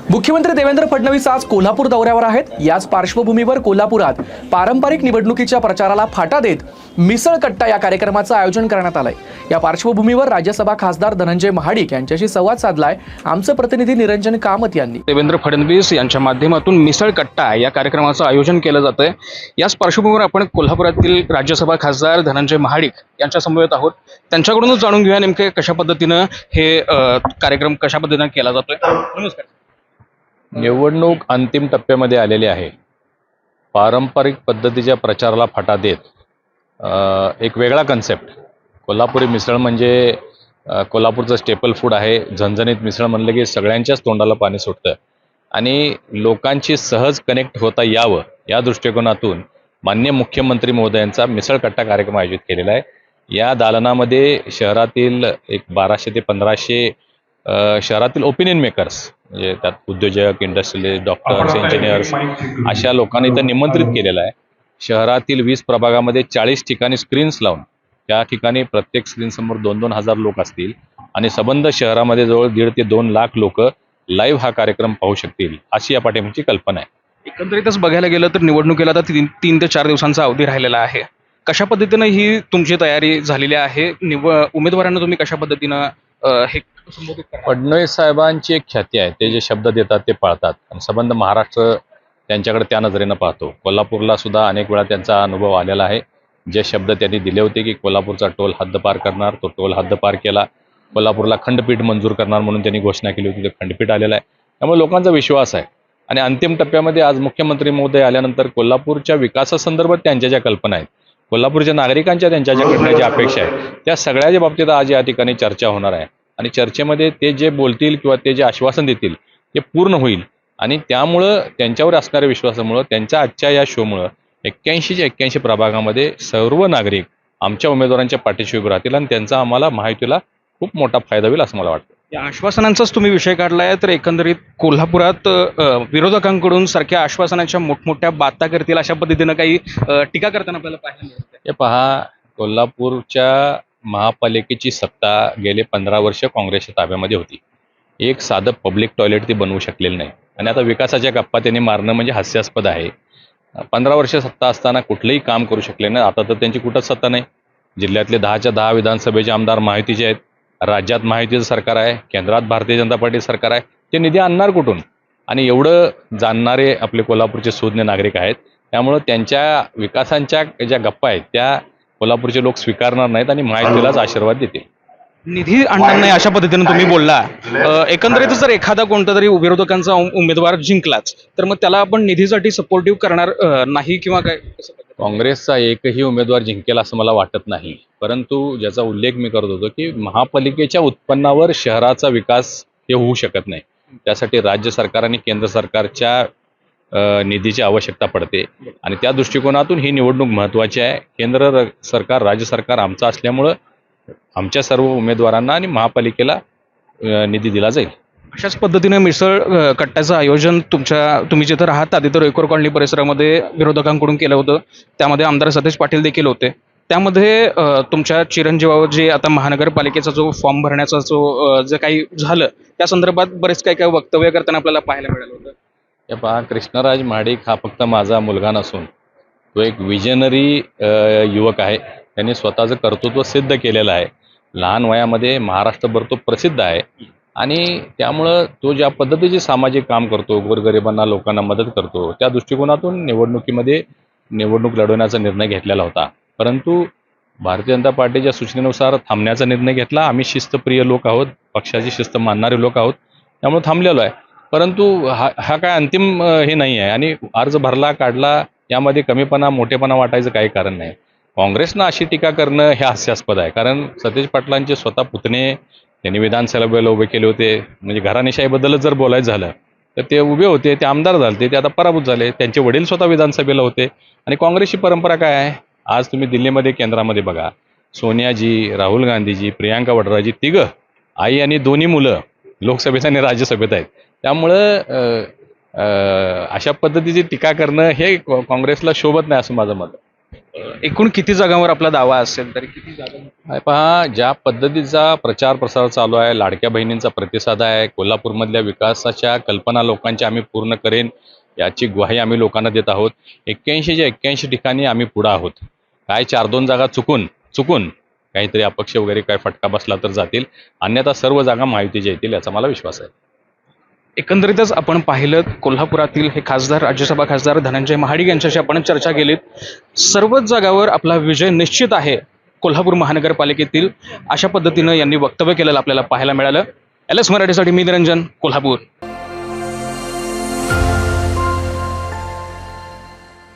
मुख्यमंत्री देवेंद्र फडणवीस आज कोल्हापूर दौऱ्यावर आहेत। याच पार्श्वभूमीवर कोल्हापुरात पारंपरिक निवडणुकीच्या प्रचाराला फाटा देत मिसळ कट्टा या कार्यक्रमाचं आयोजन करण्यात आलंय। या पार्श्वभूमीवर राज्यसभा खासदार धनंजय महाडिक यांच्याशी संवाद साधलाय आमचे प्रतिनिधी निरंजन कामत यांनी। देवेंद्र फडणवीस यांच्या माध्यमातून मिसळ कट्टा या कार्यक्रमाचं आयोजन केलं जातंय। याच पार्श्वभूमीवर आपण कोल्हापुरातील राज्यसभा खासदार धनंजय महाडिक यांच्या समवेत आहोत। त्यांच्याकडूनच जाणून घेऊया नेमके कशा पद्धतीनं हे कार्यक्रम कशा पद्धतीनं केला जातोय। नमस्कार। निवडणूक अंतिम टप्प्यामध्ये आलेली आहे। पारंपरिक पद्धतीच्या प्रचाराला फाटा देत एक वेगळा कन्सेप्ट कोल्हापुरी मिसळ म्हणजे कोल्हापूरचं स्टेपल फूड आहे। झणझणीत मिसळ म्हणलं की सगळ्यांच्याच तोंडाला पाणी सुटतं आणि लोकांची सहज कनेक्ट होता यावं या दृष्टिकोनातून माननीय मुख्यमंत्री महोदयांचा मिसळ कट्टा कार्यक्रम आयोजित केलेला आहे। या दालनामध्ये शहरातील एक 1200 ते 1500 शहरातील ओपिनियन मेकर्स म्हणजे त्यात उद्योजक, इंडस्ट्रियलिस्ट, डॉक्टर्स, इंजिनियर्स अशा लोकांनी इथं निमंत्रित केलेलं आहे। शहरातील 20 प्रभागामध्ये 40 ठिकाणी स्क्रीन्स लावून त्या ठिकाणी प्रत्येक स्क्रीनसमोर 2-2 हजार लोक असतील आणि संबंध शहरामध्ये जवळ 1.5 ते 2 लाख लोक लाईव्ह हा कार्यक्रम पाहू शकतील अशी या पाठीमागची कल्पना आहे। एकंदरीतच बघायला गेलं तर निवडणुकीला आता 3 ते 4 दिवसांचा अवधी राहिलेला आहे। कशा पद्धतीनं ही तुमची तयारी झालेली आहे? उमेदवारांना तुम्ही कशा पद्धतीनं हे संबोधित करणार? फडणवीस साहेबांची एक ख्याती आहे, ते जे शब्द देतात ते पाळतात आणि संबंध महाराष्ट्र त्यांच्याकडे त्या नजरेनं पाहतो। कोल्हापूरला सुद्धा अनेक वेळा त्यांचा अनुभव आलेला आहे। जे शब्द त्यांनी दिले होते की कोल्हापूरचा टोल हद्दपार करणार, तो टोल हद्दपार केला। कोल्हापूरला खंडपीठ मंजूर करणार म्हणून त्यांनी घोषणा केली होती, ते खंडपीठ आलेलं आहे। त्यामुळे लोकांचा विश्वास आहे आणि अंतिम टप्प्यामध्ये आज मुख्यमंत्री महोदय आल्यानंतर कोल्हापूरच्या विकासासंदर्भात त्यांच्या ज्या कल्पना आहेत, कोल्हापूरच्या नागरिकांच्या त्यांच्याकडनं ज्या अपेक्षा आहेत, त्या सगळ्याच्या बाबतीत आज या ठिकाणी चर्चा होणार आहे आणि चर्चेमध्ये ते जे बोलतील किंवा ते जे आश्वासन देतील ते पूर्ण होईल आणि त्यामुळं त्यांच्यावर असणाऱ्या विश्वासामुळं त्यांच्या आजच्या या शोमुळं 81च्या 81 प्रभागामध्ये सर्व नागरिक आमच्या उमेदवारांच्या पाठीशी उभे राहतील आणि त्यांचा आम्हाला महायुतीला खूप मोठा फायदा होईल असं मला वाटतं। या आश्वासनांचाच तुम्ही विषय काढलाय तर एकंदरीत कोल्हापुरात विरोधकांकडून सारख्या आश्वासनाच्या मोठमोठ्या बाता करतील अशा पद्धतीनं काही टीका करताना आपल्याला पाहायला मिळतं। हे पहा, कोल्हापूरच्या महापालिकेची सत्ता गेले 15 वर्ष काँग्रेसच्या ताब्यामध्ये होती। एक साधं पब्लिक टॉयलेट ते बनवू शकलेलं नाही आणि आता विकासाच्या गप्पा त्यांनी मारणं म्हणजे हास्यास्पद आहे। 15 वर्ष सत्ता असताना कुठलंही काम करू शकले नाही। आता तर त्यांची कुठंच सत्ता नाही। जिल्ह्यातले 10च्या 10 विधानसभेचे आमदार महायुतीचे आहेत, राज्यात महायुतीचं सरकार आहे, केंद्रात भारतीय जनता पार्टी सरकार आहे। ते निधी आणणार कुठून? आणि एवढं जाणणारे आपले कोल्हापूरचे सुज्ञ नागरिक आहेत, त्यामुळं त्यांच्या विकासांच्या ज्या गप्पा आहेत त्या कोल्हापूरचे लोक स्वीकारणार नाहीत आणि महायुतीलाच आशीर्वाद देतील। निधी आणणार नाही अशा पद्धतीने तुम्ही बोलला। एकंदरीतच जर एखादा कोणता तरी विरोधकांचा उमेदवार जिंकलाच तर मग त्याला आपण निधीसाठी सपोर्टिव्ह करणार नाही किंवा काय? काँग्रेसचा एकही उमेदवार जिंकेल असं मला वाटत नाही, परंतु ज्याचा उल्लेख मी करत होतो की महापालिकेच्या उत्पन्नावर शहराचा विकास हे होऊ शकत नाही। त्यासाठी राज्य सरकार आणि केंद्र सरकारच्या निधीची आवश्यकता पडते आणि त्या दृष्टिकोनातून ही निवडणूक महत्त्वाची आहे। केंद्र सरकार, राज्य सरकार आमचं असल्यामुळं आमच्या सर्व उमेदवारांना आणि महापालिकेला निधी दिला जाईल। अशाच पद्धतीने मिसळ कट्ट्याचं आयोजन तुम्ही जिथं राहता तिथं रेकोर कॉलनी परिसरामध्ये विरोधकांकडून केलं होतं। त्यामध्ये आमदार सतेज पाटील देखील होते। त्यामध्ये तुमच्या चिरंजीवावर जे आता महानगरपालिकेचा जो फॉर्म भरण्याचा जे काही झालं त्या संदर्भात बरेच काही वक्तव्य करताना आपल्याला पाहायला मिळालं होतं। हे पहा, कृष्णराज महाडिक हा फक्त माझा मुलगा नसून तो एक विजनरी युवक आहे। त्यांनी स्वतःचं कर्तृत्व सिद्ध केलेलं आहे। लहान वयामध्ये महाराष्ट्रभर तो प्रसिद्ध आहे आणि त्यामुळं तो ज्या पद्धतीचे सामाजिक काम करतो, गोरगरिबांना लोकांना मदत करतो, त्या दृष्टिकोनातून निवडणुकीमध्ये निवडणूक लढवण्याचा निर्णय घेतलेला होता। परंतु भारतीय जनता पार्टीच्या सूचनेनुसार थांबण्याचा निर्णय घेतला। आम्ही शिस्तप्रिय लोक आहोत, पक्षाची शिस्त मानणारे लोक आहोत, त्यामुळे थांबलेलो आहे। परंतु हा काय अंतिम हे नाही आहे आणि अर्ज भरला काढला यामध्ये कमीपणा मोठेपणा वाटायचं काही कारण नाही। काँग्रेसनं अशी टीका करणं हे हास्यास्पद आहे, कारण सतेज पाटलांचे स्वतः पुतणे त्यांनी विधानसभेला उभे केले होते। म्हणजे घराणेशाहीबद्दलच जर बोलायचं झालं तर ते उभे होते, ते आमदार झाले, ते आता पराभूत झाले। त्यांचे वडील स्वतः विधानसभेला होते आणि काँग्रेसची परंपरा काय आहे? आज तुम्ही दिल्लीमध्ये केंद्रामध्ये बघा, सोनियाजी, राहुल गांधीजी, प्रियांका वड्राजी तिघं आई आणि दोन्ही मुलं लोकसभेत आणि राज्यसभेत आहेत। त्यामुळं अशा पद्धतीची टीका करणं हे काँग्रेसला शोभत नाही असं माझं मत आहे। एकूण किती जागांवर आपला दावा असेल तरी किती जागा? आहे पहा, ज्या पद्धतीचा प्रचार प्रसार चालू आहे, लाडक्या बहिणींचा प्रतिसाद आहे, कोल्हापूरमधल्या विकासाच्या कल्पना लोकांच्या आम्ही पूर्ण करेन याची ग्वाही आम्ही लोकांना देत आहोत. 81च्या 81 ठिकाणी आम्ही पुढं आहोत. काय 4-2 जागा चुकून काहीतरी अपक्ष वगैरे काय फटका बसला तर जातील, अन्यथा सर्व जागा महायुतीच्या येतील याचा मला विश्वास आहे. एकंदरीतच आपण पाहिलं कोल्हापुरातील हे खासदार, राज्यसभा खासदार धनंजय महाडिक यांच्याशी आपण चर्चा केलीत. सर्वच जागावर आपला विजय निश्चित आहे कोल्हापूर महानगरपालिकेतील, अशा पद्धतीनं यांनी वक्तव्य केलेलं आपल्याला पाहायला मिळालं. LS मराठीसाठी मी निरंजन, कोल्हापूर.